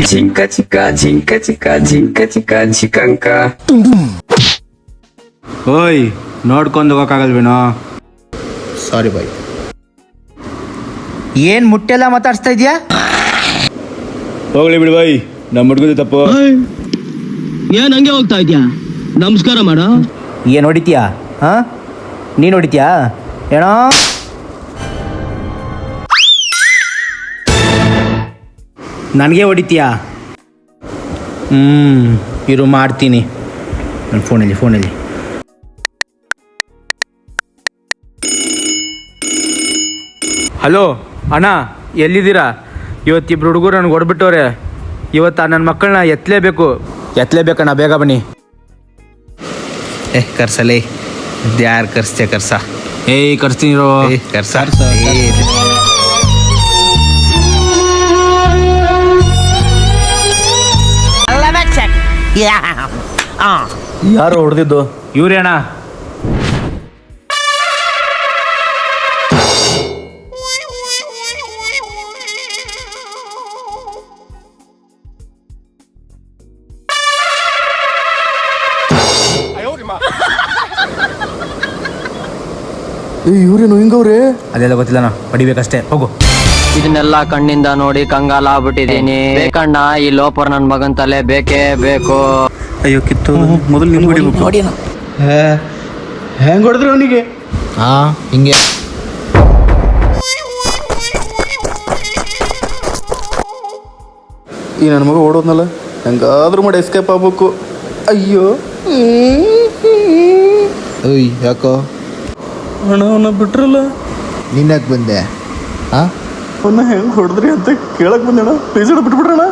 ಜಿಂಕ ಚಿಕ್ಕ ಜಿಂಕ ಚಿಕ್ಕ ಜಿಂಕ ಚಿಕ್ಕ ಚಿಕ್ಕಂಕ. ಓಯ್ ನೋಡ್ಕೊಂಡು ಹೋಗೋಕ್ಕಾಗಲ್ವೇನೋ? ಸಾರಿ ಬಾಯ್. ಏನ್ ಮುಟ್ಟೆಲ್ಲ ಮಾತಾಡ್ಸ್ತಾ ಇದೀಯಾ? ಹೋಗ್ಲಿ ಬಿಡು ಬಾಯ್, ನಮ್ಮ ಹುಡುಗದ ತಪ್ಪು. ಏನ್ ಹಂಗೆ ಹೋಗ್ತಾ ಇದ್ಯಾ? ನಮಸ್ಕಾರ ಮಾಡ. ಏನ್ ಹೊಡಿತೀಯಾ? ಹಾ, ನೀನ್ ಹೊಡಿತೀಯಾ ಏನೋ? ನನಗೆ ಹೊಡಿತೀಯಾ? ಇರು ಮಾಡ್ತೀನಿ. ನನ್ನ ಫೋನಲ್ಲಿ ಹಲೋ ಅಣ್ಣ, ಎಲ್ಲಿದ್ದೀರಾ? ಇವತ್ತಿಬ್ರು ಹುಡುಗರು ನನಗೆ ಹೊಡ್ಬಿಟ್ಟವ್ರೆ. ಇವತ್ತು ನನ್ನ ಮಕ್ಕಳನ್ನ ಎತ್ತಲೇಬೇಕಣ್ಣ, ಬೇಗ ಬನ್ನಿ. ಕರ್ಸಲೇ, ಯಾರು ಕರ್ಸ್ತೆ ಕರ್ಸ. ಕರ್ಸ್ತೀನಿ ಕರ್ಸ. ಯಾರು ಹೊಡೆದಿದ್ದು? ಇವ್ರೇ ಅಣ್ಣ. ಇವ್ರೇನು ಹಿಂಗವ್ರೆ? ಅದೆಲ್ಲ ಗೊತ್ತಿಲ್ಲಣ್ಣ, ಹೊಡಿಬೇಕಷ್ಟೇ, ಹೋಗು. ಇದನ್ನೆಲ್ಲ ಕಣ್ಣಿಂದ ನೋಡಿ ಕಂಗಾಲ ಆಗ್ಬಿಟ್ಟಿದೀನಿ. ಬೇಕಣ್ಣ, ಈ ಲೋಪರ್ ನನ್ ಮಗನ್ ತಲೆ ಬೇಕೇ ಬೇಕು. ಅಯ್ಯೋ ಕಿತ್ತು, ಮೊದಲು ನಿಮ್ಗೆ ಹೊಡಿಬೇಕು. ನೋಡಿ ಅಣ್ಣ. ಹೆಂಗ್ ಹೊಡೆದ್ರು ಅವನಿಗೆ? ಹಾ, ಹಿಂಗೆ. ಈ ನನ್ನ ಮಗ ಓಡೋದ್ನಲ್ಲ, ಹೆಂಗಾದ್ರೂ ಮಾಡಿ ಎಸ್ಕೇಪ್ ಆಗ್ಬೇಕು. ಅಯ್ಯೋ ಓಯ್, ಯಾಕೋ ಅಣ್ಣ ಅವನ್ನ ಬಿಟ್ರಲ್ಲ. ನಿನ್ನಕ್ಕೆ ಬಂದೆ? ಹಾ, ಅವನ್ನ ಹೆಂಗ್ ಹೊಡೆದ್ರಿ ಅಂತ ಕೇಳಕ್ ಬಂದಣ್ಣ. ಪ್ಲೀಸ್ ಬಿಟ್ಬಿಡ್ರಣ.